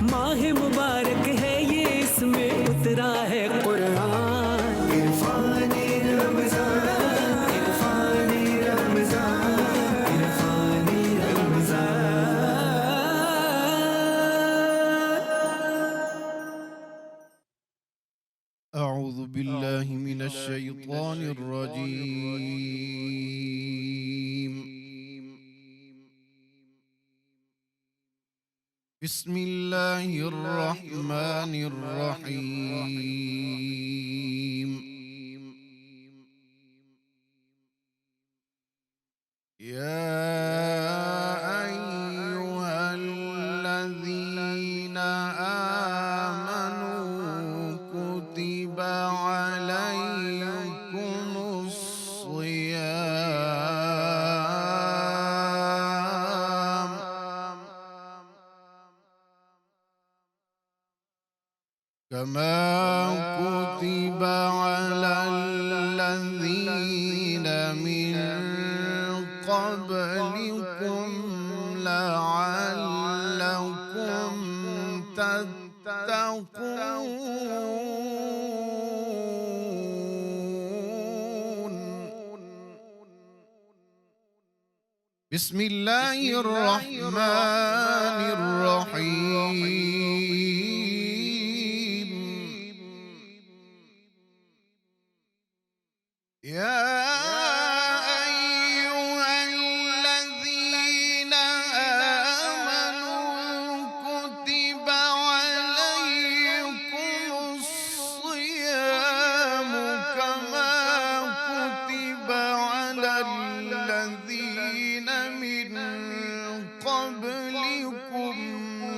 माह मुबारक है ये, इसमें उतरा है कुरान। इरफानी रमज़ान, इरफानी रमज़ान, इरफानी रमज़ान। अऊज़ु बिल्लाहि मिनश शैतानिर रजीम। बिस्मिल्लाहिर रहमानिर रहीम। या अय्युहल्लज़ीना आमनू कुतिबा अलैकुमुस सियाम कमा कुतिबा अलल्लज़ीना मिन क़ब्लिकुम लअल्लकुम तत्तक़ून। बिस्मिल्लाहिर रहमानिर रहीम। या अय्युहल्लज़ीना आमनू कुतिबा अलैकुमुस सियाम कमा कुतिबा अलल्लज़ीना मिन क़ब्लिकुम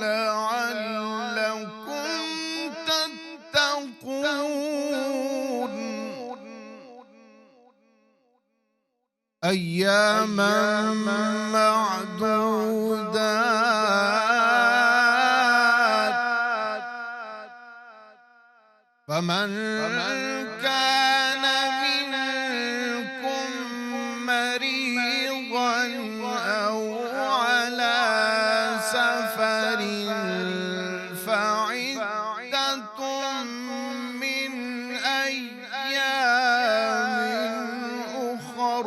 लअल्लकुम तत्तक़ून। अय्यामन मअदूदात फमन कान मिनकुम मरीज़न औ अला सफरिन फइद्दतुम मिन अय्यामिन उखर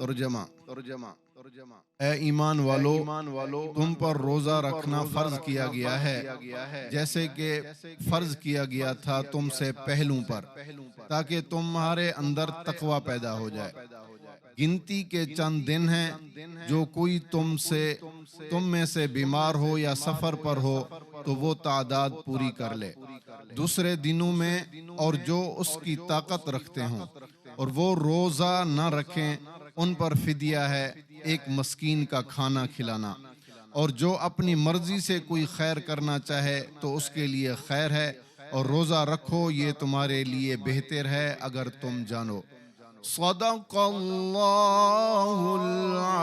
तर्जमा। ए ईमान वालो, तुम पर रोजा रखना फर्ज किया गया है जैसे कि फर्ज किया गया था तुमसे पहलू पर, ताकि तुम्हारे अंदर तकवा पैदा हो जाए। गिनती के चंद दिन हैं, जो कोई तुम में से बीमार हो या सफर पर हो तो वो तादाद पूरी कर ले दूसरे दिनों में, और जो उसकी ताकत रखते हों और वो रोजा न रखें उन पर फिदिया है एक मस्कीन का खाना खिलाना। और जो अपनी मर्जी से कोई खैर करना चाहे तो उसके लिए खैर है, और रोजा रखो ये तुम्हारे लिए बेहतर है अगर तुम जानो। सदक़ल्लाहुल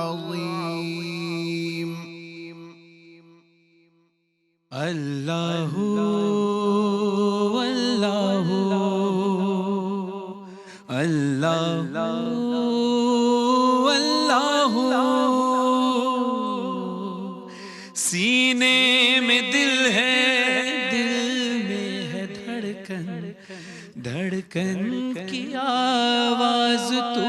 अज़ीम। अल्लाहु अल्लाहु अल्लाहु अल्लाहु। सीने में दिल है, दिल में है धड़कन, धड़कन की आवाज तू।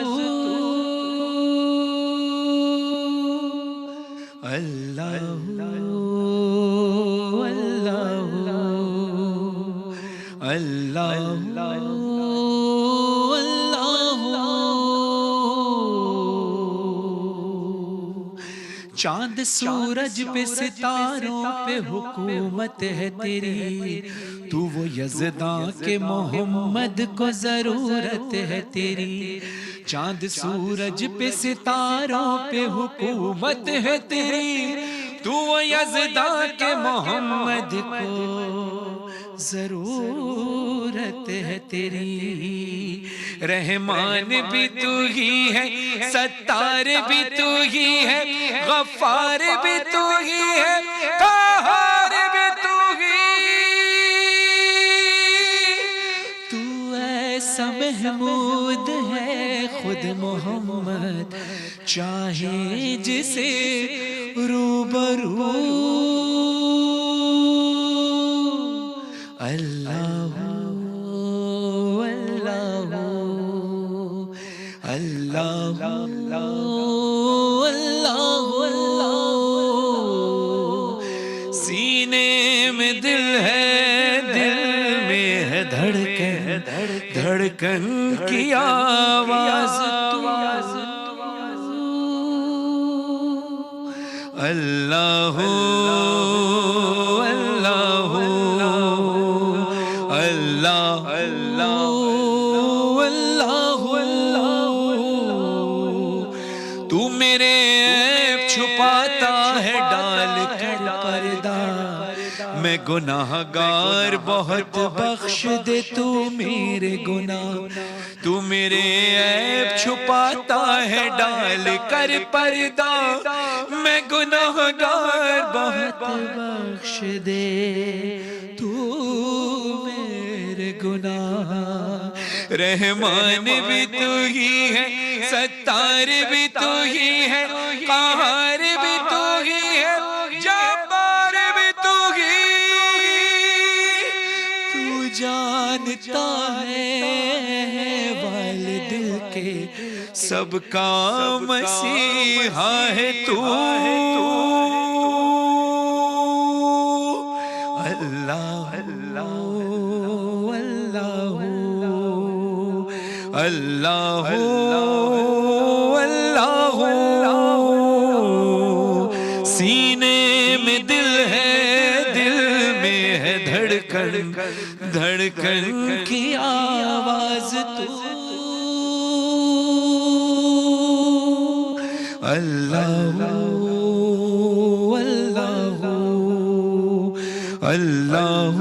अल्लाहु अल्लाहु अल्लाहु चांद सूरज पे सितारों पे हुकूमत है तेरी, तू वो यज़दां के मोहम्मद को जरूरत है तेरी। चांद सूरज पे सितारों पे हुकूमत है तेरी, तू वो यज़दां के मोहम्मद को जरूरत है तेरी। रहमान भी तू ही है, सत्तार भी तू ही है, गफ्फार भी तू ही है, क़हार भी तू ही। तू ऐसा महमूद है खुद मोहम्मद चाहे जिसे रूबरू। अल्लाह अल्लाह अल्लाह अल्लाह। सीने में दिल है, दिल में है धड़कन, धड़कन की आवाज तू। अल्लाह अल्लाह अल्लाह अल्लाह अल्लाह। तू मेरे ऐब छुपाता है डाल कर पर्दा, मैं गुनाहगार बहुत बख्श दे तू मेरे गुनाह। तू मेरे ऐब छुपाता है डाल कर पर्दा, मैं गुनाहगार बहुत बख्श दे तू मेरे गुनाह। रहमान भी तू ही है, सत्तार भी तू ही है, क़हार भी तू ही है, जब्बार भी तू ही। तू जानता है वाले दिल के सबका मसीहा है तू। अल्लाह अल्लाह अल्लाह अल्लाह। सीने में दिल है, दिल में है धड़कन, धड़कन की आवाज तू। अल्लाह अल्लाह अल्लाह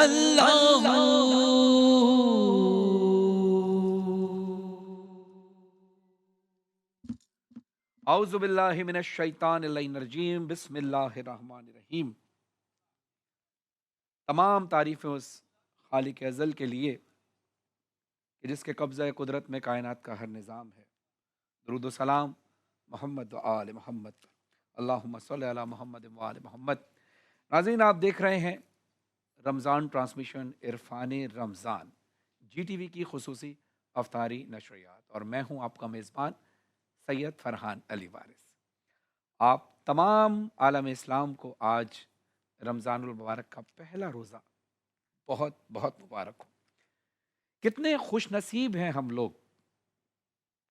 अल्लाह। औज़ु बिल्लाहि मिनश शैतानिर रजीम, बिस्मिल्लाहिर्रहमानिर्रहीम। तमाम तारीफ़ें उस खालिक अज़ल के लिए कि जिसके कब्ज़ा कुदरत में कायनात का हर निज़ाम है। दुरूद व सलाम मोहम्मद व आले मोहम्मद, अल्लाहुम्मा सल्लि अला मोहम्मद व आले मोहम्मद। नाज़रीन, आप देख रहे हैं रमज़ान ट्रांसमिशन इरफ़ान रमज़ान, GTV की खुसूसी अफ्तारी नशरियात, और मैं हूँ आपका मेज़बान सैयद फ़रहान अली वारिस। आप तमाम आलम इस्लाम को आज रमज़ानुल मुबारक का पहला रोज़ा बहुत बहुत मुबारक हो। कितने खुश नसीब हैं हम लोग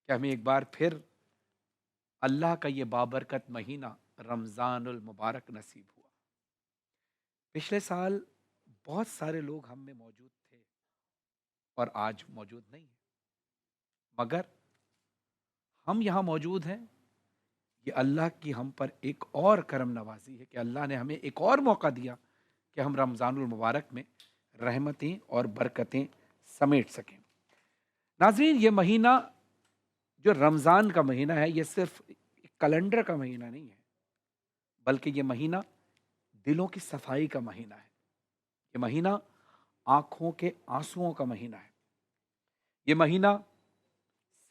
कि हमें एक बार फिर अल्लाह का ये बाबरकत महीना रमज़ानुल मुबारक नसीब हुआ। पिछले साल बहुत सारे लोग हम में मौजूद थे और आज मौजूद नहीं हैं, मगर हम यहाँ मौजूद हैं, ये अल्लाह की हम पर एक और करम नवाजी है कि अल्लाह ने हमें एक और मौका दिया कि हम रमज़ानुल मुबारक में रहमतें और बरकतें समेट सकें। नाज़रीन, ये महीना जो रमज़ान का महीना है, ये सिर्फ एक कैलेंडर का महीना नहीं है, बल्कि ये महीना दिलों की सफाई का महीना है। ये महीना आँखों के आंसुओं का महीना है। ये महीना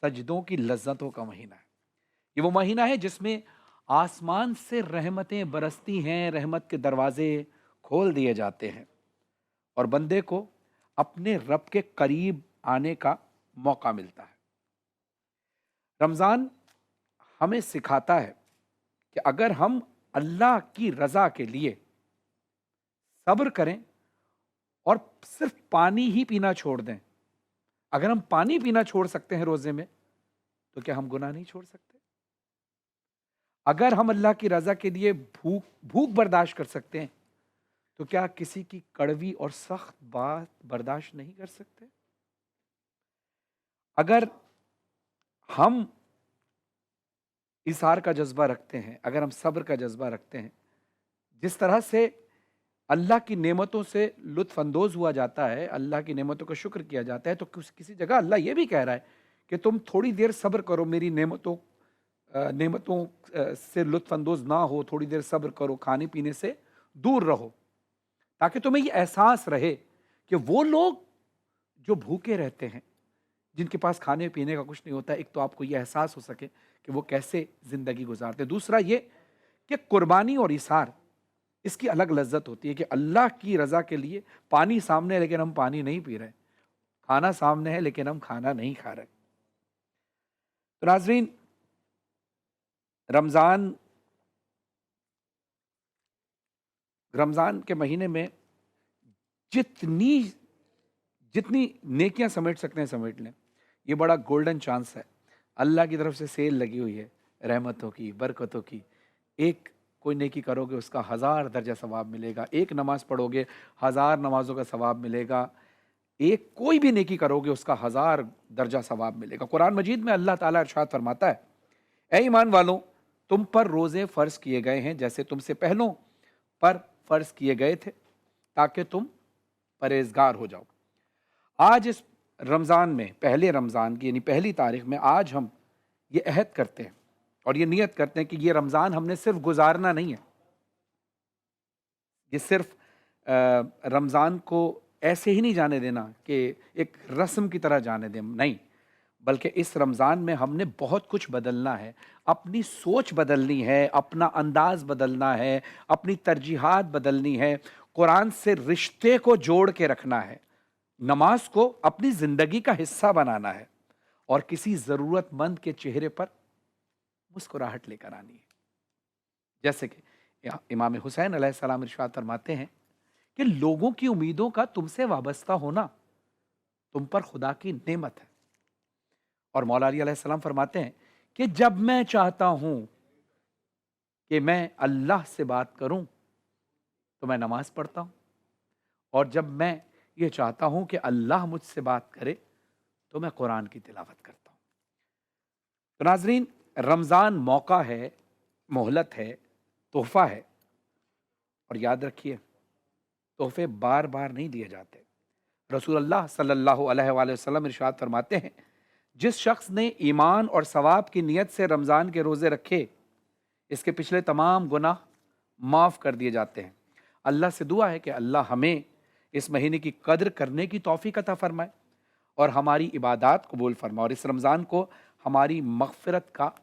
सजदों की लज्जतों का महीना है। ये वो महीना है जिसमें आसमान से रहमतें बरसती हैं, रहमत के दरवाजे खोल दिए जाते हैं और बंदे को अपने रब के करीब आने का मौका मिलता है। रमज़ान हमें सिखाता है कि अगर हम अल्लाह की रज़ा के लिए सब्र करें और सिर्फ पानी ही पीना छोड़ दें, अगर हम पानी पीना छोड़ सकते हैं रोज़े में, तो क्या हम गुनाह नहीं छोड़ सकते? अगर हम अल्लाह की रज़ा के लिए भूख बर्दाश्त कर सकते हैं, तो क्या किसी की कड़वी और सख्त बात बर्दाश्त नहीं कर सकते? अगर हम इसार का जज्बा रखते हैं, अगर हम सब्र का जज्बा रखते हैं, जिस तरह से अल्लाह की नेमतों से लुत्फ अंदोज हुआ जाता है, अल्लाह की नेमतों का शुक्र किया जाता है, तो किसी जगह अल्लाह ये भी कह रहा है कि तुम थोड़ी देर सब्र करो, मेरी नेमतों से लुत्फ अंदोज ना हो, थोड़ी देर सब्र करो, खाने पीने से दूर रहो, ताकि तुम्हें ये एहसास रहे कि वो लोग जो भूखे रहते हैं, जिनके पास खाने पीने का कुछ नहीं होता, एक तो आपको ये एहसास हो सके कि वो कैसे ज़िंदगी गुजारते हैं। दूसरा ये कि कुर्बानी और इसार, इसकी अलग लज्जत होती है कि अल्लाह की रज़ा के लिए पानी सामने है लेकिन हम पानी नहीं पी रहे, खाना सामने है लेकिन हम खाना नहीं खा रहे। तो नाज़रीन, रमज़ान के महीने में जितनी नेकियां समेट सकते हैं समेट लें। ये बड़ा गोल्डन चांस है, अल्लाह की तरफ से सेल लगी हुई है रहमतों की, बरकतों की। एक कोई नेकी करोगे उसका 1000 दर्जा सवाब मिलेगा, एक नमाज पढ़ोगे 1000 नमाजों का सवाब मिलेगा, एक कोई भी नेकी करोगे उसका 1000 दर्जा सवाब मिलेगा। कुरान मजीद में अल्लाह ताला इरशाद फरमाता है, ऐ ईमान वालों, तुम पर रोज़े फ़र्ज किए गए हैं जैसे तुमसे पहलों पर फ़र्ज किए गए थे, ताकि तुम परहेजगार हो जाओ। आज इस रमज़ान में, पहले रमज़ान की यानी पहली तारीख में, आज हम ये अहद करते हैं और ये नियत करते हैं कि ये रमज़ान हमने सिर्फ गुजारना नहीं है, ये सिर्फ रमज़ान को ऐसे ही नहीं जाने देना कि एक रस्म की तरह जाने दें, नहीं, बल्कि इस रमज़ान में हमने बहुत कुछ बदलना है, अपनी सोच बदलनी है, अपना अंदाज़ बदलना है, अपनी तरजीहात बदलनी है, कुरान से रिश्ते को जोड़ के रखना है, नमाज को अपनी ज़िंदगी का हिस्सा बनाना है और किसी ज़रूरतमंद के चेहरे पर मुस्कुराहट लेकर आनी है। जैसे कि इमाम हुसैन अलैहिस्सलाम इरशाद फरमाते हैं कि लोगों की उम्मीदों का तुमसे वाबस्ता होना तुम पर खुदा की नेमत है। और मौला अली अलैहिस्सलाम फरमाते हैं कि जब मैं चाहता हूं कि मैं अल्लाह से बात करूं तो मैं नमाज पढ़ता हूं, और जब मैं ये चाहता हूं कि अल्लाह मुझसे बात करे तो मैं कुरान की तिलावत करता हूं। तो नाज़रीन, रमज़ान मौका है, मोहलत है, तोहफा है, और याद रखिए तोहफे बार बार नहीं दिए जाते। रसूल अल्लाह सल्लल्लाहु अलैहि वसल्लम इरशाद फरमाते हैं, जिस शख्स ने ईमान और सवाब की नीयत से रमज़ान के रोज़े रखे, इसके पिछले तमाम गुनाह माफ़ कर दिए जाते हैं। अल्लाह से दुआ है कि अल्लाह हमें इस महीने की कद्र करने की तौफीक अता फरमाए और हमारी इबादत कबूल फरमाए और इस रमज़ान को हमारी मग़फ़िरत का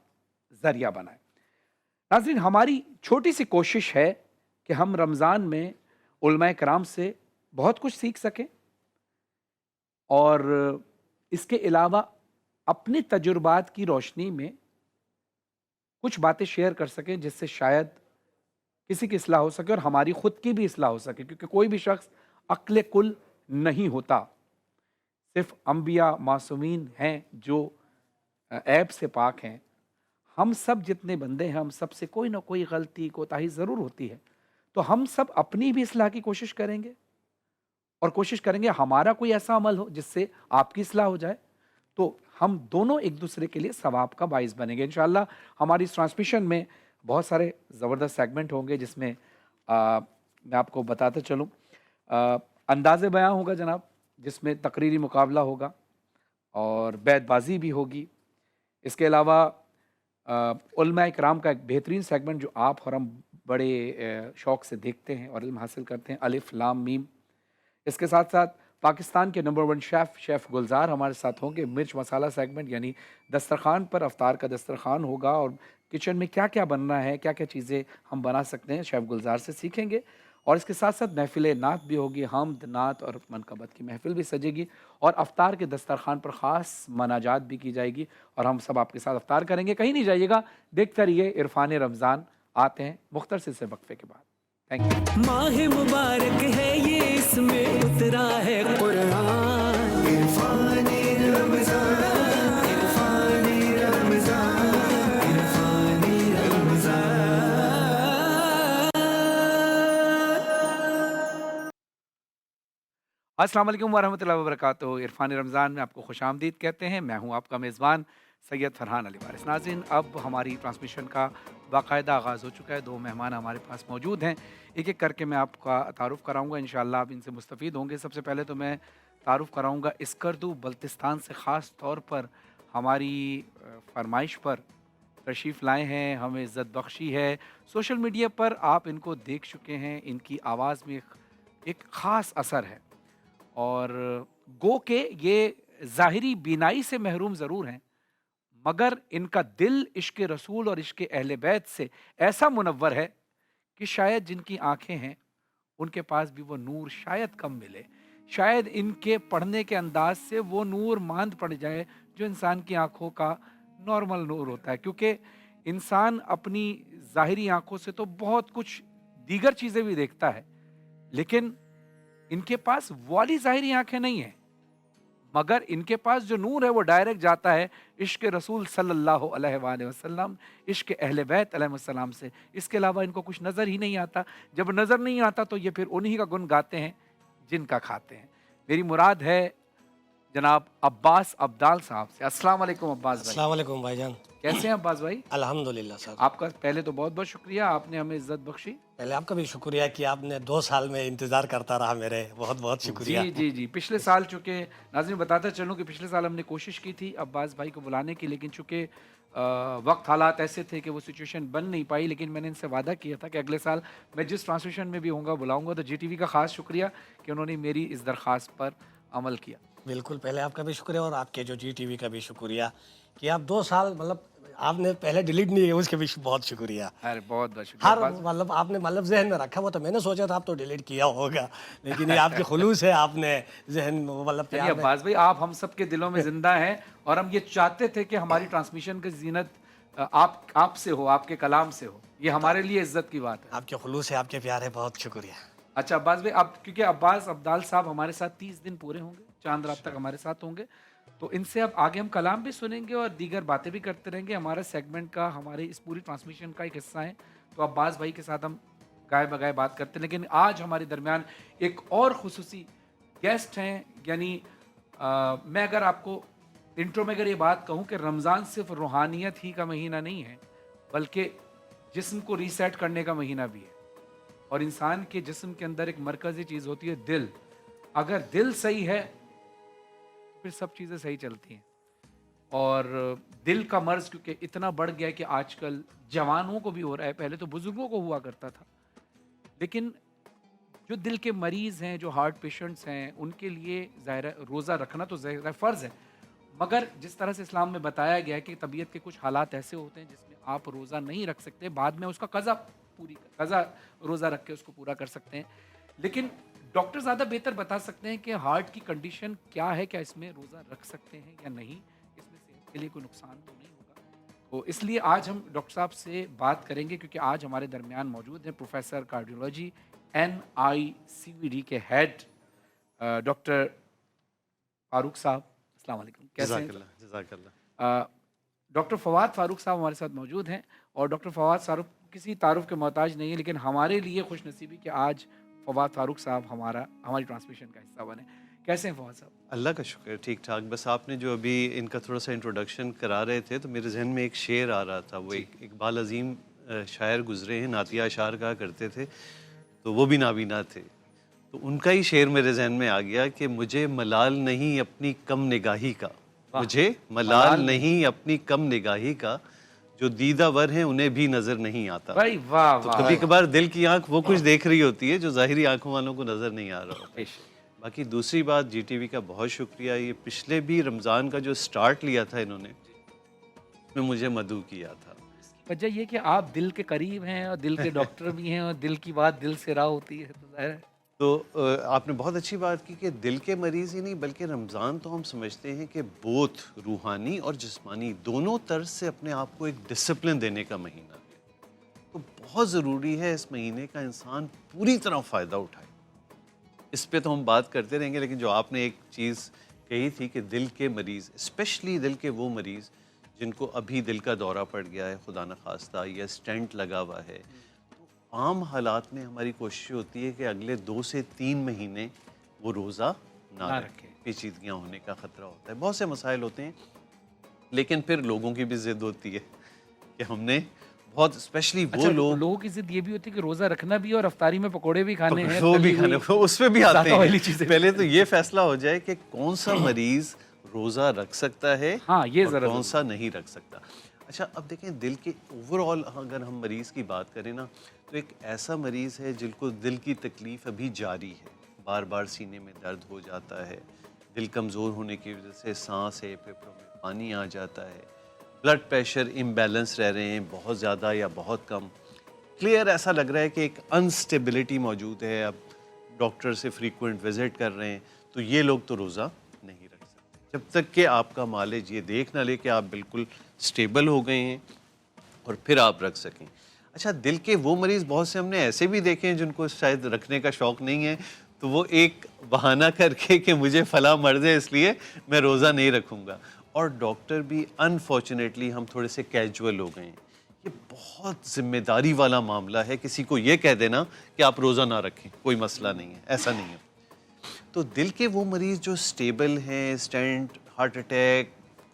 ज़रिया बनाए। नाज़रीन, हमारी छोटी सी कोशिश है कि हम रमज़ान में उलमाए कराम से बहुत कुछ सीख सकें और इसके अलावा अपने तजुर्बात की रोशनी में कुछ बातें शेयर कर सकें जिससे शायद किसी की इस्लाह हो सके और हमारी खुद की भी इस्लाह हो सके, क्योंकि कोई भी शख्स अक्ल कुल नहीं होता। सिर्फ अंबिया मासूमीन हैं जो ऐब से पाक हैं। हम सब जितने बंदे हैं, हम सब से कोई ना कोई गलती कोताही ज़रूर होती है, तो हम सब अपनी भी इस्लाह की कोशिश करेंगे और कोशिश करेंगे हमारा कोई ऐसा अमल हो जिससे आपकी इस्लाह हो जाए, तो हम दोनों एक दूसरे के लिए सवाब का बाइस बनेंगे। इंशाअल्लाह हमारी इस ट्रांसमिशन में बहुत सारे ज़बरदस्त सेगमेंट होंगे जिसमें मैं आपको बताते चलूँ, अंदाज़े बयां होगा जनाब, जिसमें तकरीरी मुकाबला होगा और बैतबाजी भी होगी। इसके अलावा उलमाए किराम का एक बेहतरीन सेगमेंट जो आप और हम बड़े शौक़ से देखते हैं और इल्म हासिल करते हैं, अलिफ लाम मीम। इसके साथ साथ पाकिस्तान के नंबर 1 शेफ़ गुलजार हमारे साथ होंगे। मिर्च मसाला सेगमेंट यानी दस्तरखान पर अफ्तार का दस्तरखान होगा और किचन में क्या क्या बनना है, क्या क्या चीज़ें हम बना सकते हैं, शेफ़ गुलजार से सीखेंगे। और इसके साथ साथ महफ़िल नात भी होगी, हमद नात और मनकबत की महफ़िल भी सजेगी और अफ्तार के दस्तरखान पर ख़ास मनाजात भी की जाएगी और हम सब आपके साथ अफ्तार करेंगे। कहीं नहीं जाइएगा, देखते रहिए इरफान रमज़ान। आते हैं मुख्तसर से वक्फे के बाद। Thank you. माह मुबारक है ये, इसमें उतरा है कुरान। इरफान रमज़ान, इरफान रमज़ान, इरफान रमज़ान। अस्सलाम वालेकुम वरहमतुल्लाहि वबरकातुहू। इरफान रमज़ान में आपको खुशामदीद कहते हैं। मैं हूं आपका मेज़बान सैयद फरहान अली वारिस। नाज़रीन, अब हमारी ट्रांसमिशन का बाकायदा आगाज़ हो चुका है। 2 मेहमान हमारे पास मौजूद हैं। एक एक करके मैं आपका तारुफ़ कराऊँगा, इंशाअल्लाह आप इनसे मुस्तफ़ीद होंगे। सबसे पहले तो मैं तारुफ़ कराऊँगा स्कर्दू बल्तिस्तान से, ख़ास तौर पर हमारी फ़रमाइश पर तशरीफ़ लाए हैं, हमें इज़्ज़त बख्शी है। सोशल मीडिया पर आप इनको देख चुके हैं, इनकी आवाज़ में एक ख़ास असर है और गो के ये ज़ाहिरी बीनाई से महरूम ज़रूर हैं, मगर इनका दिल इश्क़ रसूल और इश्क़ अहले बैत से ऐसा मुनव्वर है कि शायद जिनकी आँखें हैं, उनके पास भी वो नूर शायद कम मिले। शायद इनके पढ़ने के अंदाज़ से वो नूर मांद पड़ जाए, जो इंसान की आँखों का नॉर्मल नूर होता है। क्योंकि इंसान अपनी ज़ाहिरी आँखों से तो बहुत कुछ दीगर चीज़ें भी देखता है, लेकिन इनके पास वाली ज़ाहिरी आँखें नहीं हैं, मगर इनके पास जो नूर है वो डायरेक्ट जाता है इश्क़ रसूल सल्लल्लाहु अलैहि वसल्लम, इश्क़ अहले बैत अलैहिस्सलाम से। इसके अलावा इनको कुछ नज़र ही नहीं आता। जब नज़र नहीं आता तो ये फिर उन्हीं का गुण गाते हैं जिनका खाते हैं। मेरी मुराद है जनाब अब्बास अब्दाल साहब से। अस्सलाम वालेकुम अब्बास भाई। अस्सलाम वालेकुम भाईजान। कैसे हैं अब्बास भाई? अल्हम्दुलिल्लाह सर। आपका पहले तो बहुत बहुत शुक्रिया, आपने हमें इज़्ज़त बख्शी। पहले आपका भी शुक्रिया कि आपने 2 साल में इंतज़ार करता रहा मेरे, बहुत बहुत शुक्रिया। जी जी जी, पिछले साल चूँकि नाज़रीन बताता चलूँ कि पिछले साल हमने कोशिश की थी अब्बास भाई को बुलाने की, लेकिन चूँकि वक्त हालात ऐसे थे कि वो सिचुएशन बन नहीं पाई। लेकिन मैंने इनसे वादा किया था कि अगले साल मैं जिस ट्रांसमिशन में भी होऊंगा बुलाऊंगा। तो GTV का ख़ास शुक्रिया कि उन्होंने मेरी इस दरख्वास्त पर अमल किया। बिल्कुल, पहले आपका भी शुक्रिया और आपके जो GTV का भी शुक्रिया कि आप 2 साल मतलब आपने पहले डिलीट नहीं किया, उसके भी बहुत शुक्रिया। अरे बहुत बहुत शुक्रिया हर अब्बास। मतलब आपने मतलब ज़हन में रखा, वो तो मैंने सोचा था आप तो डिलीट किया होगा, लेकिन ये आपके खुलूस है, आपने ज़हन में वो मतलब चलिए प्यार में। अब्बास भाई, आप हम सब के दिलों में ज़िंदा हैं और हम ये चाहते थे कि हमारी ट्रांसमिशन की ज़ीनत आपसे हो, आपके कलाम से हो। ये हमारे लिए इज़्ज़त की बात है। आपके खुलूस है, आपके प्यार है, बहुत शुक्रिया। अच्छा अब्बास भाई, आप क्योंकि अब्बास अब्दाल साहब हमारे साथ 30 दिन पूरे होंगे, चांद रात तक हमारे साथ होंगे, तो इनसे अब आगे हम कलाम भी सुनेंगे और दीगर बातें भी करते रहेंगे। हमारा सेगमेंट का, हमारे इस पूरी ट्रांसमिशन का एक हिस्सा है। तो अब्बास भाई के साथ हम गाए बगाए बात करते हैं। लेकिन आज हमारे दरमियान एक और खुसूसी गेस्ट हैं, यानी मैं अगर आपको इंट्रो में अगर ये बात कहूँ कि रमज़ान सिर्फ रूहानियत ही का महीना नहीं है, बल्कि जिस्म को रीसेट करने का महीना भी है। और इंसान के जिस्म के अंदर एक मरकज़ी चीज़ होती है दिल। अगर दिल सही है तो फिर सब चीज़ें सही चलती हैं। और दिल का मर्ज़ क्योंकि इतना बढ़ गया है कि आजकल जवानों को भी हो रहा है, पहले तो बुज़ुर्गों को हुआ करता था। लेकिन जो दिल के मरीज़ हैं, जो हार्ट पेशेंट्स हैं, उनके लिए ज़ाहिर है रोज़ा रखना तो ज़ाहिर है फ़र्ज़ है, मगर जिस तरह से इस्लाम में बताया गया है कि तबीयत के कुछ हालात ऐसे होते हैं जिसमें आप रोज़ा नहीं रख सकते, बाद में उसका कज़ा रोज़ा रख के उसको पूरा कर सकते हैं। लेकिन डॉक्टर ज़्यादा बेहतर बता सकते हैं कि हार्ट की कंडीशन क्या है, क्या इसमें रोज़ा रख सकते हैं या नहीं, इसमें सेहत के लिए कोई नुकसान तो नहीं होगा। तो इसलिए आज हम डॉक्टर साहब से बात करेंगे, क्योंकि आज हमारे दरमियान मौजूद हैं प्रोफेसर कार्डियोलॉजी NICVD के हेड डॉक्टर फारूक साहब। अस्सलाम वालेकुम, कैसे हैं? जज़ाकल्लाह। डॉक्टर फवाद फारूक साहब हमारे साथ मौजूद हैं और डॉक्टर फवाद साहब किसी तारुफ के मोहताज नहीं है, लेकिन हमारे लिए खुशनसीबी कि आज फवाद फारूक साहब हमारी ट्रांसमिशन का हिस्सा बने। कैसे हैं फवाद साहब? अल्लाह का शुक्र है, ठीक ठाक। बस आपने जो अभी इनका थोड़ा सा इंट्रोडक्शन करा रहे थे तो मेरे जहन में एक शेर आ रहा था। वो एक इकबाल अजीम शायर गुजरे हैं, नातिया अशार कहा करते थे, तो वो भी नाबीना थे। तो उनका ही शेर मेरे जहन में आ गया कि मुझे मलाल नहीं अपनी कम निगाही का, मुझे मलाल नहीं अपनी कम निगाही का, जो दीदावर हैं उन्हें भी नजर नहीं आता। भाई वाह तो वाह। कभी कभार दिल की आंख वो कुछ देख रही होती है जो जाहिरी आंखों वालों को नजर नहीं आ रहा होता। बाकी दूसरी बात, GTV का बहुत शुक्रिया। ये पिछले भी रमज़ान का जो स्टार्ट लिया था इन्होंने, उसमें मुझे मदऊ किया था। वजह ये कि आप दिल के करीब हैं और दिल के डॉक्टर भी हैं और दिल की बात दिल से राह होती है, तो ज़ाहिर है। तो आपने बहुत अच्छी बात की कि दिल के मरीज़ ही नहीं बल्कि रमज़ान तो हम समझते हैं कि बोथ रूहानी और जिस्मानी दोनों तरफ से अपने आप को एक डिसिप्लिन देने का महीना है। तो बहुत ज़रूरी है इस महीने का इंसान पूरी तरह फ़ायदा उठाए। इस पे तो हम बात करते रहेंगे, लेकिन जो आपने एक चीज़ कही थी कि दिल के मरीज़, स्पेशली दिल के वो मरीज़ जिनको अभी दिल का दौरा पड़ गया है खुदा न खास्ता, या स्टेंट लगा हुआ है, आम हालात में हमारी कोशिश होती है कि अगले 2 से 3 महीने वो रोज़ा ना रखें, पेचीदगियाँ होने का ख़तरा होता है, बहुत से मसाइल होते हैं। लेकिन फिर लोगों की भी ज़िद होती है कि हमने बहुत स्पेशली वो अच्छा, लोग लोगों की जिद ये भी होती है कि रोजा रखना भी है और अफ्तारी में पकौड़े भी खाने हैं, वो भी तली खाने, हुई, उस पे भी आते ज़्यादा ऑयली हैं। चीज़ें। पहले तो ये फैसला हो जाए कि कौन सा मरीज रोज़ा रख सकता है हाँ, ये और ज़रा कौन ज़रूरी सा नहीं रख सकता। अच्छा, अब देखें दिल के ओवरऑल अगर हम मरीज़ की बात करें ना, तो एक ऐसा मरीज़ है जिनको दिल की तकलीफ़ अभी जारी है, बार बार सीने में दर्द हो जाता है, दिल कमज़ोर होने की वजह से सांस है, फेफड़ों में पानी आ जाता है, ब्लड प्रेशर इम्बैलेंस रह रहे हैं, बहुत ज़्यादा या बहुत कम, क्लियर ऐसा लग रहा है कि एक अनस्टेबिलिटी मौजूद है, अब डॉक्टर से फ्रीक्वेंट विजिट कर रहे हैं, तो ये लोग तो रोज़ा नहीं रख सकते जब तक कि आपका मालिज ये देख ना ले कि आप बिल्कुल स्टेबल हो गए हैं और फिर आप रख सकें। अच्छा, दिल के वो मरीज़ बहुत से हमने ऐसे भी देखे हैं जिनको शायद रखने का शौक़ नहीं है, तो वो एक बहाना करके कि मुझे फ़लाँ मर्ज़ है इसलिए मैं रोज़ा नहीं रखूँगा, और डॉक्टर भी अनफॉर्चुनेटली हम थोड़े से कैजुअल हो गए हैं। ये बहुत जिम्मेदारी वाला मामला है, किसी को ये कह देना कि आप रोज़ा ना रखें, कोई मसला नहीं है, ऐसा नहीं है। तो दिल के वो मरीज़ जो स्टेबल हैं, stent, heart attack,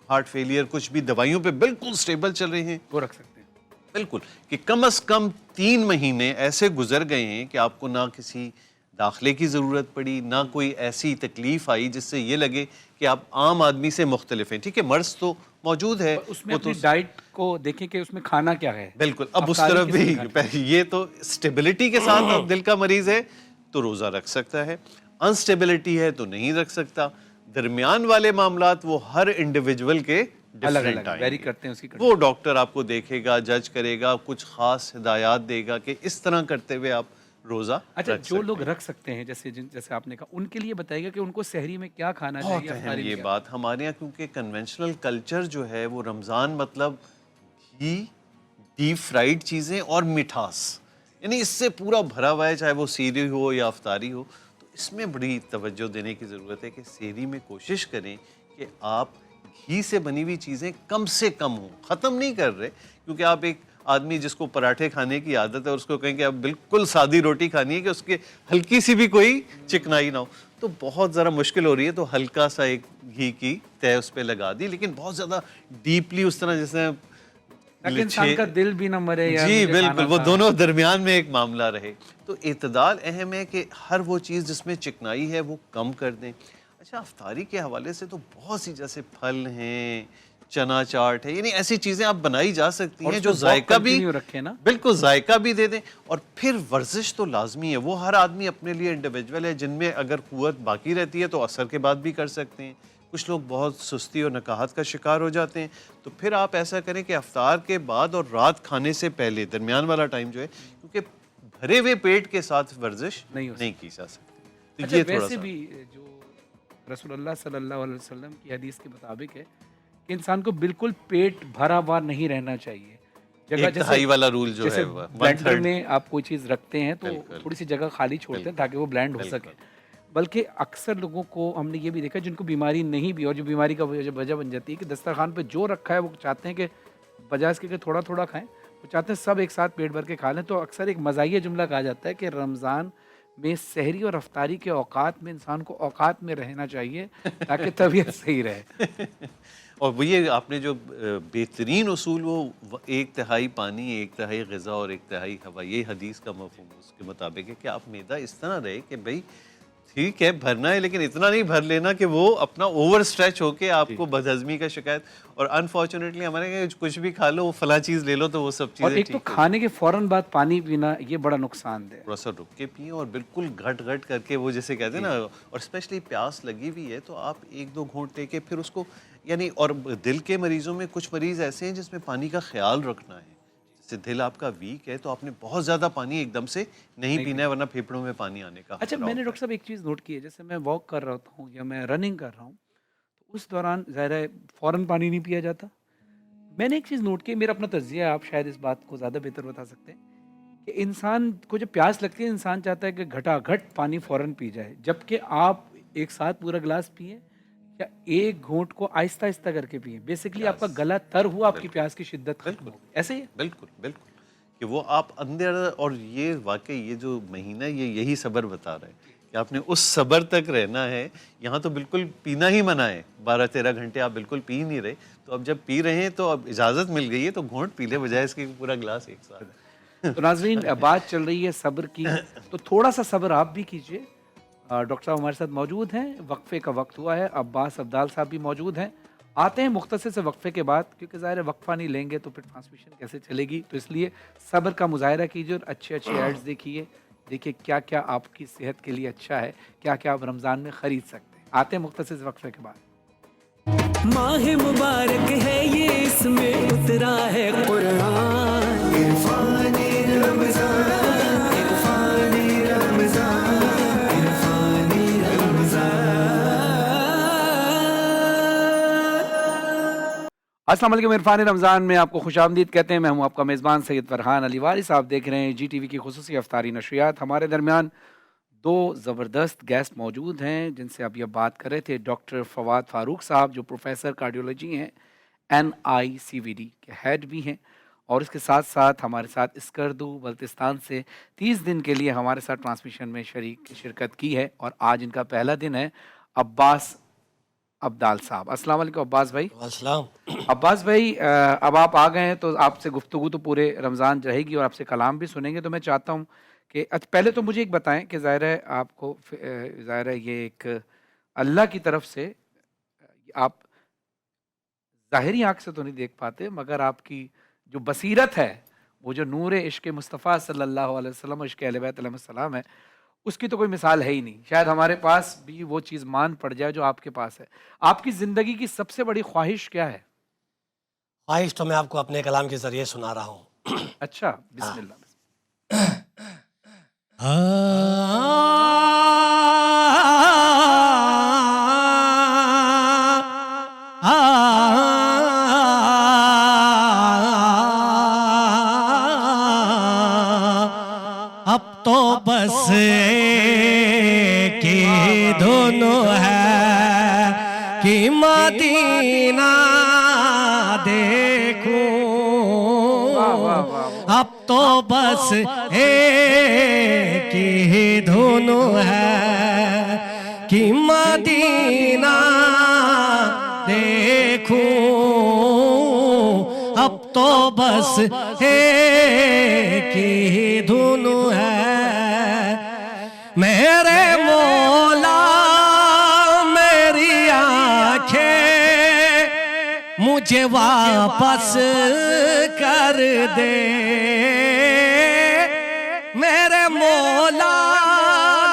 heart failure, कुछ भी दवाइयों पे बिल्कुल स्टेबल चल रहे हैं, वो रख सकते हैं। बिल्कुल, कि कम से कम 3 महीने ऐसे गुजर गए हैं कि आपको ना किसी दाखिले की ज़रूरत पड़ी, ना कोई ऐसी तकलीफ़ आई जिससे ये लगे कि आप आम आदमी से मुख्तलिफ हैं। ठीक है, मर्ज़ तो मौजूद है, उसमें वो अपनी तो डाइट को देखें कि उसमें खाना क्या है। बिल्कुल। अब उस अफ्तारी तरफ किस भी प्रकार की? ये तो स्टेबिलिटी के साथ अब दिल का मरीज़ है तो रोज़ा रख सकता है, अनस्टेबिलिटी है तो नहीं रख सकता। दरमियान वाले मामलात वो हर इंडिविजुअल के अलग डिफरेंट अलग वेरी करते हैं उसकी वो डॉक्टर आपको देखेगा, जज करेगा, कुछ खास हिदायत देगा कि इस तरह करते हुए आप रोज़ा अच्छा, रख जो सकते लोग हैं। रख सकते हैं, जैसे आपने कहा, उनके लिए बताइएगा कि उनको सहरी में क्या खाना बहुत चाहिए, अहम अफ्तारी में ये क्या? बात हमारे यहाँ, क्योंकि कन्वेंशनल कल्चर जो है वो रमज़ान मतलब घी, डीप फ्राइड चीज़ें और मिठास, यानी इससे पूरा भरा हुआ है, चाहे वो सीरी हो या अफ्तारी हो। तो इसमें बड़ी तवज्जो देने की ज़रूरत है कि सीरी में कोशिश करें कि आप घी से बनी हुई चीज़ें कम से कम हों। ख़त्म नहीं कर रहे, क्योंकि आप एक आदमी जिसको पराठे खाने की आदत है और उसको कहें कि आप बिल्कुल सादी रोटी खानी है कि उसके हल्की सी भी कोई चिकनाई ना हो, तो बहुत ज़रा मुश्किल हो रही है। तो हल्का सा एक घी की तय उस पर लगा दी, लेकिन बहुत ज़्यादा डीपली उस तरह जैसे ताकि इंसान का दिल भी ना मरे यार, जी मुझे बिल्कुल, खाना वो था। दोनों दरमियान में एक मामला रहे। तो इतदाल अहम है कि हर वो चीज़ जिसमें चिकनाई है वो कम कर दें। अच्छा, अफ्तारी के हवाले से तो बहुत सी, जैसे फल हैं, चना चाट है, यानी ऐसी चीज़ें आप बनाई जा सकती और हैं जो उसमें जायका भी कंटिन्यू रखें ना। बिल्कुल जायका भी दे दें। और फिर वर्जिश तो लाजमी है, वो हर आदमी अपने लिए इंडिविजुअल है, जिनमें अगर कुव्वत बाकी रहती है तो असर के बाद भी कर सकते हैं। कुछ लोग बहुत सुस्ती और नकाहत का शिकार हो जाते हैं, तो फिर आप ऐसा करें कि अफ्तार के बाद और रात खाने से पहले दरमियान वाला टाइम जो है, क्योंकि भरे हुए पेट के साथ वर्जिश नहीं हो नहीं की जा सकती। तो अच्छा, ये थोड़ा वैसे सा भी जो रसूलुल्लाह सल्लल्लाहु अलैहि वसल्लम की हदीस के मुताबिक है कि इंसान को बिल्कुल पेट भरा हुआ नहीं रहना चाहिए। एक तिहाई वाला रूल जो जैसे है वो ब्लेंडर 1/3 में आप कोई चीज़ रखते हैं तो बिल्कुल। थोड़ी सी जगह खाली छोड़ते हैं ताकि वो ब्लेंड हो सके। बल्कि अक्सर लोगों को हमने ये भी देखा जिनको बीमारी नहीं भी, और जो बीमारी का वजह बन जाती है कि दस्तरखान पे जो रखा है वो चाहते हैं कि बजाय इसके कि थोड़ा थोड़ा खाएं, वो चाहते हैं सब एक साथ पेट भर के खा लें। तो अक्सर एक मज़ाहिया जुमला कहा जाता है कि रमज़ान में सहरी और अफ्तारी के औकात में इंसान को औकात में रहना चाहिए ताकि तबीयत सही रहे। और वो ये आपने जो बेहतरीन उसूल, वो 1/3 पानी, 1/3 ग़िज़ा और 1/3 हवा, ये हदीस का मफ़हूम उसके मुताबिक है कि आप मैदा इस तरह रहे कि भाई ठीक है भरना है, लेकिन इतना नहीं भर लेना कि वो अपना ओवर स्ट्रेच होके आपको बदहज़मी का शिकायत। और अनफॉर्चुनेटली हमारे यहाँ कुछ भी खा लो, फला चीज़ ले लो, तो वो सब और चीज़ें एक तो ठीक हो खाने के फ़ौरन बाद पानी पीना ये बड़ा नुकसानदेह है। थोड़ा सा रुक के पिए और बिल्कुल घट घट करके, वो जैसे कहते हैं ना, और स्पेशली प्यास लगी हुई है तो आप 1-2 घूंट लेके फिर उसको, यानी और दिल के मरीजों में कुछ मरीज ऐसे हैं जिसमें पानी का ख्याल रखना है। जैसे दिल आपका वीक है तो आपने बहुत ज़्यादा पानी एकदम से नहीं पीना है, वरना फेफड़ों में पानी आने का अच्छा, खतरा मैंने होता डॉक्टर साहब एक चीज़ नोट की है, जैसे मैं वॉक कर रहा हूँ या मैं रनिंग कर रहा हूँ तो उस दौरान ज़ाहिर है फ़ौरन पानी नहीं पिया जाता। मैंने एक चीज़ नोट की, मेरा अपना तज्जिया है, आप शायद इस बात को ज़्यादा बेहतर बता सकते हैं कि इंसान को जब प्यास लगती है इंसान चाहता है कि घटाघट पानी फ़ौरन पी जाए, जबकि आप एक साथ पूरा गिलास पिए या एक घूंट को आहिस्ता आहिस्ता करके पिए। बेसिकली आपका गला तर हुआ, आपकी प्यास की शिद्दत खत्म हो गई। ऐसे ही है? बिल्कुल बिल्कुल, कि वो आप अंदर, और ये वाकई ये जो महीना ये यही सबर बता रहा है कि आपने उस सब्र तक रहना है। यहाँ तो बिल्कुल पीना ही मना है, 12-13 घंटे आप बिल्कुल पी ही नहीं रहे, तो अब जब पी रहे हैं तो अब इजाज़त मिल गई है तो घोंट पी ले, बजाय इसके कि पूरा गिलास एक साथ। तो नाजरीन, बात चल रही है सब्र की, तो थोड़ा सा सब्र आप भी कीजिए। डॉक्टर साहब हमारे साथ मौजूद हैं, वक्फे का वक्त हुआ है, अब्बास अब्दाल साहब भी मौजूद हैं। आते हैं मुख्तसर से वक्फे के बाद, क्योंकि ज़ाहिर है वक्फा नहीं लेंगे तो फिर ट्रांसमिशन कैसे चलेगी, तो इसलिए सब्र का मुजाहरा कीजिए और अच्छे अच्छे एड्स देखिए, देखिए क्या क्या आपकी सेहत के लिए अच्छा है, क्या क्या आप रमज़ान में ख़रीद सकते हैं। आते हैं मुख्तसर से वक्फे के बाद। माह मुबारक है ये, इसमें उतरा है कुरान। इरफानी रमज़ान, इरफानी रमज़ान, इरफानी रमज़ान। अस्सलाम वालेकुम, इरफानी रमज़ान में आपको खुशामदीद कहते हैं। मैं हूं आपका मेज़बान सैयद फरहान अली वारिस। आप देख रहे हैं GTV की खुसूसी अफ्तारी नशरियात। हमारे दरमियान दो ज़बरदस्त गेस्ट मौजूद हैं जिनसे अभी अब बात कर रहे थे। डॉक्टर फवाद फ़ारूक साहब जो प्रोफेसर कार्डियोलॉजी हैं, NICVD के हेड भी हैं, और इसके साथ साथ हमारे साथ स्कर्दू बल्तिस्तान से 30 दिन के लिए हमारे साथ ट्रांसमिशन में शिरकत की है, और आज इनका पहला दिन है। अब्बास अब्दाल साहब, अस्सलाम वालेकुम अब्बास भाई। अस्सलाम। अब्बास भाई, अब आप आ गए हैं तो आपसे गुफ्तगू तो पूरे रमज़ान रहेगी और आपसे कलाम भी सुनेंगे। तो मैं चाहता हूँ कि पहले तो मुझे एक बताएं कि ज़ाहिर है आपको ज़ाहिर है ये एक अल्लाह की तरफ से, आप ज़ाहिरी आँख से तो नहीं देख पाते, मगर आपकी जो बसीरत है, वो जो नूर इश्क मुस्तफ़ा सल्लल्लाहु अलैहि वसल्लम, इश्क अहले बैत अलैहिस्सलाम है, उसकी तो कोई मिसाल है ही नहीं। शायद हमारे पास भी वो चीज़ मान पड़ जाए जो आपके पास है। आपकी ज़िंदगी की सबसे बड़ी ख्वाहिश क्या है? ख्वाहिश तो मैं आपको अपने कलाम के ज़रिए सुना रहा हूँ। अच्छा, बिस्मिल्लाह। अब तो बस कि दोनों है कि मदीना देखूं। अब तो बस एक ही दोनों है कि मदीना देखूं। अब तो बस एक ही धुन है। मेरे मौला मेरी आंखें मुझे वापस कर दे। मेरे मौला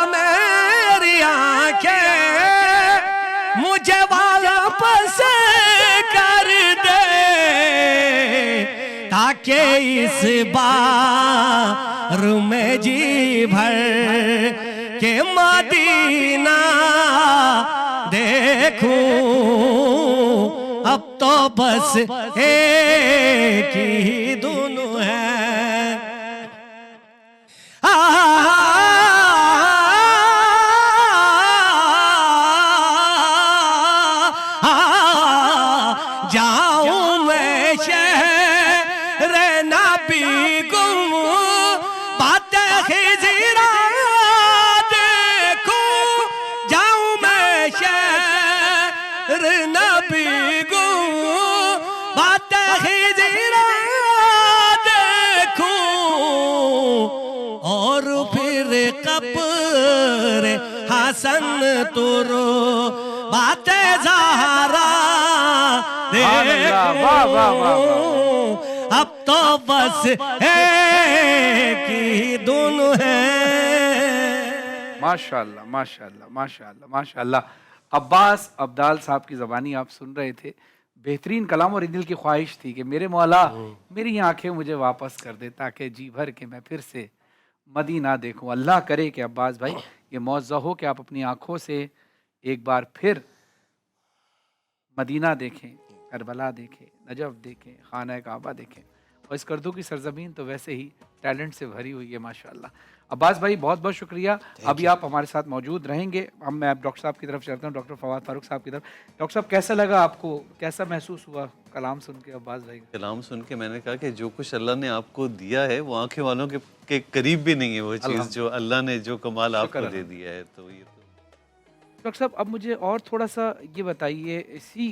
मेरी आंखें मुझे वापस कर दे, ताकि इस बार में जी भर के मदीना देखूं। अब तो बस एक ही धुन है। जाऊं मैं शहर नबी गुम बातें खिजरा देखूं। जाऊं मैं शहर नबी गुम बातें खिजरा देखूं। और फिर कब्र हसन तुरो बातें ज़हरा अब तो बस एक ही धुन है। माशाल्लाह माशाल्लाह माशाल्लाह माशाल्लाह। अब्बास अब्दाल साहब की ज़बानी आप सुन रहे थे, बेहतरीन कलाम, और दिल की ख्वाहिश थी कि मेरे मौला मेरी आंखें मुझे वापस कर दे, ताकि जी भर के मैं फिर से मदीना देखूं। अल्लाह करे कि अब्बास भाई ये मौज़ा हो कि आप अपनी आंखों से एक बार फिर मदीना देखें, करबला देखें, नजफ देखें, खाना काबा देखें। और इस कर्दों की सरजमीन तो वैसे ही टैलेंट से भरी हुई है माशाल्लाह। अब्बास भाई बहुत बहुत शुक्रिया, अभी आप हमारे साथ मौजूद रहेंगे। मैं डॉक्टर साहब की तरफ चलता हूँ, डॉक्टर फवाद फारूक साहब की तरफ। डॉक्टर साहब कैसा लगा आपको, कैसा महसूस हुआ कलाम सुन के अब्बास भाई का? कलाम सुन के मैंने कहा कि जो कुछ अल्लाह ने आपको दिया है वो आंखें वालों के करीब भी नहीं है वो चीज़ जो अल्लाह ने जो कमाल आपको दे दिया है। तो ये डॉक्टर साहब अब मुझे और थोड़ा सा ये बताइए, इसी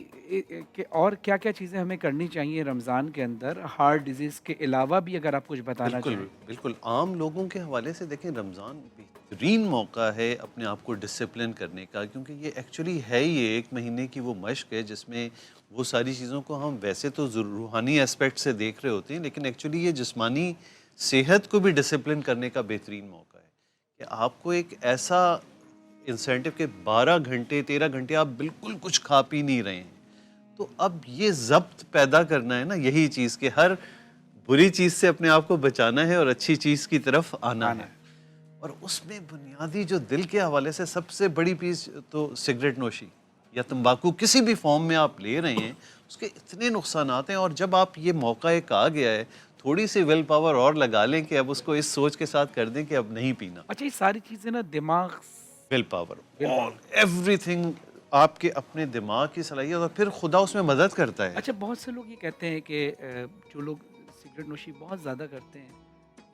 के और क्या क्या चीज़ें हमें करनी चाहिए रमज़ान के अंदर, हार्ट डिजीज़ के अलावा भी अगर आप कुछ बताना बिल्कुल चाहें? बिल्कुल आम लोगों के हवाले से देखें, रमज़ान बेहतरीन मौका है अपने आप को डिसिप्लिन करने का, क्योंकि ये एक्चुअली है ही एक महीने की वो मश्क है जिसमें वो सारी चीज़ों को हम वैसे तो रूहानी एस्पेक्ट से देख रहे होते हैं, लेकिन एक्चुअली ये जिस्मानी सेहत को भी डिसिप्लिन करने का बेहतरीन मौका है कि आपको एक ऐसा इंसेंटिव के 12 घंटे 13 घंटे आप बिल्कुल कुछ खा पी नहीं रहे हैं, तो अब ये ज़ब्त पैदा करना है ना, यही चीज़ कि हर बुरी चीज़ से अपने आप को बचाना है और अच्छी चीज़ की तरफ आना है। और उसमें बुनियादी जो दिल के हवाले से सबसे बड़ी चीज़ तो सिगरेट नोशी या तंबाकू किसी भी फॉर्म में आप ले रहे हैं, उसके इतने नुकसानात हैं। और जब आप ये मौका एक आ गया है, थोड़ी सी विल पावर और लगा लें कि अब उसको इस सोच के साथ कर दें कि अब नहीं पीना। अच्छा, ये सारी चीज़ें ना दिमाग, विल पावर और एवरीथिंग, आपके अपने दिमाग की सलाहियत, और फिर खुदा उसमें मदद करता है। अच्छा बहुत से लोग ये कहते हैं कि जो लोग सिगरेट नोशी बहुत ज़्यादा करते हैं,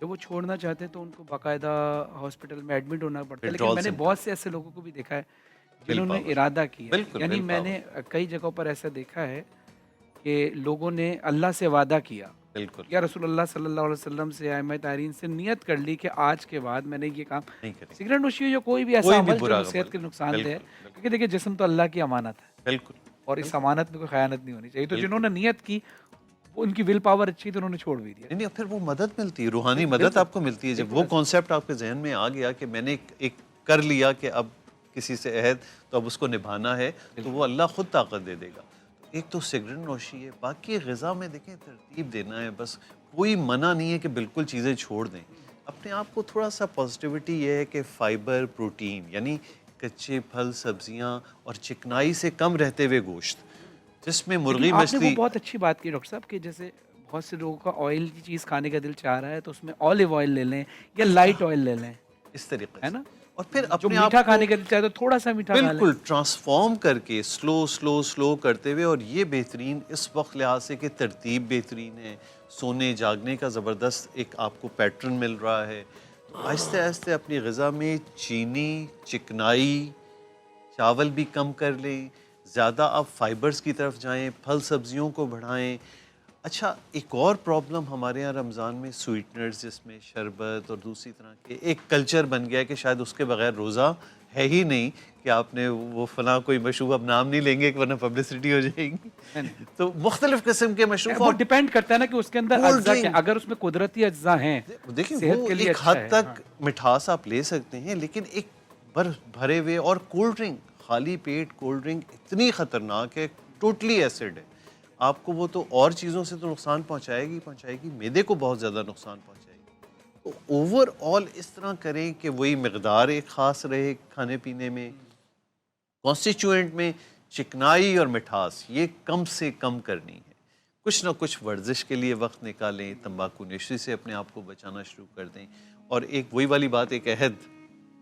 जब वो छोड़ना चाहते हैं तो उनको बाकायदा हॉस्पिटल में एडमिट होना पड़ता है। लेकिन Withdrawal मैंने symptom। बहुत से ऐसे लोगों को भी देखा है जिन्होंने Willpower। इरादा किया, बिल्कुल, यानी willpower। मैंने कई जगहों पर ऐसा देखा है कि लोगों ने अल्लाह से वादा किया, बिल्कुल या रसूलुल्लाह सल्लल्लाहु अलैहि वसल्लम से, आइम्मा तारीन से नियत कर ली कि आज के बाद मैंने ये काम, नहीं करें। सिगरेट नोशी हो या कोई भी ऐसा कोई भी अमल बुरा जो सेहत के अमल। नुकसानदेह है, बिल्कुल, क्योंकि देखिए जिस्म तो अल्लाह की अमानत है बिल्कुल और इस अमानत में कोई खयानत नहीं होनी चाहिए। तो बिल्कुल। जिन्होंने नियत की, वो उनकी विल पावर अच्छी तो उन्होंने छोड़ भी दिया। नहीं, फिर वो मदद मिलती है, रूहानी मदद आपको मिलती है। जब वो कॉन्सेप्ट आपके जहन में आ गया कि मैंने एक कर लिया कि अब किसी से अहद तो अब उसको निभाना है, तो वो अल्लाह खुद ताकत दे देगा। एक तो सिगरेट नोशी है, बाकी ग़िज़ा में देखें तरतीब देना है, बस कोई मना नहीं है कि बिल्कुल चीज़ें छोड़ दें। अपने आप को थोड़ा सा पॉजिटिविटी ये है कि फ़ाइबर, प्रोटीन यानी कच्चे फल, सब्जियां और चिकनाई से कम रहते हुए गोश्त, जिसमें मुर्गी लेकिन आपने मछली। वो बहुत अच्छी बात की डॉक्टर साहब कि जैसे बहुत से लोगों का ऑयल की चीज़ खाने का दिल चाह रहा है तो उसमें ऑलिव ऑयल ले लें या लाइट ऑयल ले लें, इस तरीके है से। ना? और फिर जो अपने आप मीठा को खाने का दिल चाहे तो थोड़ा सा मीठा खा लें। बिल्कुल ट्रांसफॉर्म करके स्लो स्लो स्लो करते हुए, और ये बेहतरीन इस वक्त लिहाज से कि तरतीब बेहतरीन है, सोने जागने का ज़बरदस्त एक आपको पैटर्न मिल रहा है। तो आहिस्ते आहिस्ते अपनी ग़िज़ा में चीनी, चिकनाई, चावल भी कम कर लें, ज़्यादा आप फाइबर्स की तरफ जाएं, फल सब्जियों को बढ़ाएं। अच्छा, एक और प्रॉब्लम हमारे यहाँ रमज़ान में स्वीटनर्स, जिसमें शरबत और दूसरी तरह के एक कल्चर बन गया है कि शायद उसके बगैर रोज़ा है ही नहीं, कि आपने वो फला कोई मशरूब, अब नाम नहीं लेंगे वरना पब्लिसिटी हो जाएगी। तो मुख्तलिफ किस्म के मशरूब, वो डिपेंड करता है ना कि उसके अंदर Cold अज्जा क्या, drink। अगर उसमें कुदरती अज्जा हैं, देखिए सेहत वो के लिए एक अच्छा हद है। तक मिठास आप ले सकते हैं, लेकिन एक भरे हुए और कोल्ड ड्रिंक, खाली पेट कोल्ड ड्रिंक इतनी ख़तरनाक है, टोटली एसिड है। आपको वो तो और चीज़ों से तो नुकसान पहुंचाएगी, मैदे को बहुत ज़्यादा नुकसान पहुंचाएगी। तो ओवरऑल इस तरह करें कि वही मकदार एक ख़ास रहे खाने पीने में, कॉन्स्टिट्यूएंट में चिकनाई और मिठास ये कम से कम करनी है। कुछ ना कुछ वर्जिश के लिए वक्त निकालें, तंबाकू नोशी से अपने आप को बचाना शुरू कर दें। और एक वही वाली बात, एक अहद,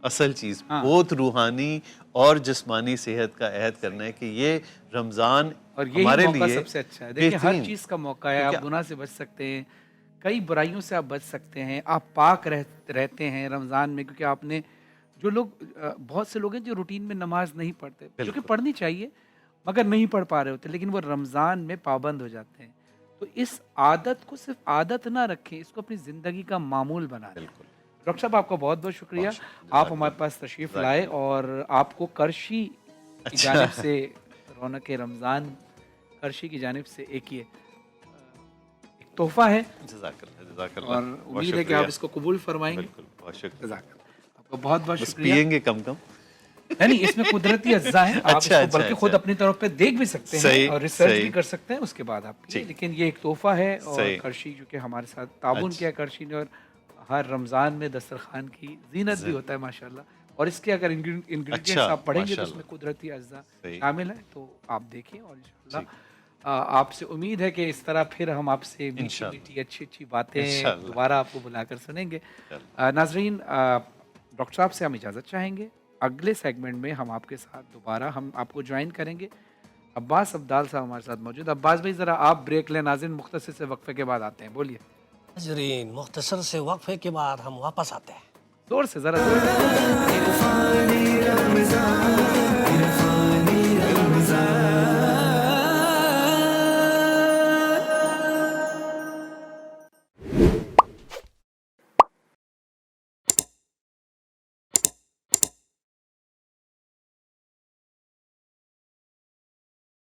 असल चीज़ बहुत रूहानी और जिस्मानी सेहत का अहद करना है कि ये रमज़ान और यही हमारे मौका लिए सबसे अच्छा है। देखिए हर बेहतरीन। चीज़ का मौका है, आप क्योंकि गुनाह से बच सकते हैं, कई बुराइयों से आप बच सकते हैं, आप पाक रहते हैं रमज़ान में। क्योंकि आपने जो लोग बहुत से लोग हैं जो रूटीन में नमाज नहीं पढ़ते, जो कि पढ़नी चाहिए मगर नहीं पढ़ पा रहे होते, लेकिन वो रमज़ान में पाबंद हो जाते हैं। तो इस आदत को सिर्फ आदत ना रखें, इसको अपनी ज़िंदगी का मामूल बना लें। डॉक्टर साहब आपका बहुत बहुत शुक्रिया, आप हमारे पास तशरीफ़ लाए और आपको करशी की जानिब से, रौनक रमज़ान करशी की जानिब से एक ये एक तोहफा है जज़ाकल्लाह, और उम्मीद है कि आप इसको कबूल फरमाएंगे। बिल्कुल, बहुत शुक्रिया। जज़ाकल्लाह, आपको बहुत बहुत बस शुक्रिया। पिएंगे कम कम। नहीं, इसमें कुदरती अज्जा है, आप अच्छा, इसको बल्कि खुद अच्छा। अपनी तरफ पे देख भी सकते हैं सही, और रिसर्च सही। भी कर सकते हैं उसके बाद आप पिए। लेकिन ये एक तोहफा है और सही। करशी जो कि हमारे साथ ताबुन किया करशी ने, और हर रमज़ान में दस्तरखान की जीनत भी होता है माशाल्लाह। और इसके अगर इंग्रेडिएंट्स अच्छा, आप पढ़ेंगे तो माशाल्लाह। उसमें कुदरती अज्जा सही। शामिल है, तो आप देखें और इंशाल्लाह आपसे उम्मीद है कि इस तरह फिर हम आपसे मीठी इंशाअल्लाह। मीठी अच्छी अच्छी बातें इंशाअल्लाह। दोबारा आपको बुलाकर सुनेंगे। नाजरीन, डॉक्टर साहब से हम इजाज़त चाहेंगे। अगले सेगमेंट में हम आपके साथ दोबारा हम आपको ज्वाइन करेंगे। अब्बास अब्दाल साहब हमारे साथ मौजूद। अब्बास भाई ज़रा आप ब्रेक लें, नाज़रीन मुख्तसर से वक्फे के बाद आते हैं, बोलिए नाज़रीन मुख्तसर से वक्फे के बाद हम वापस आते हैं। जोर से, ज़रा जोर से।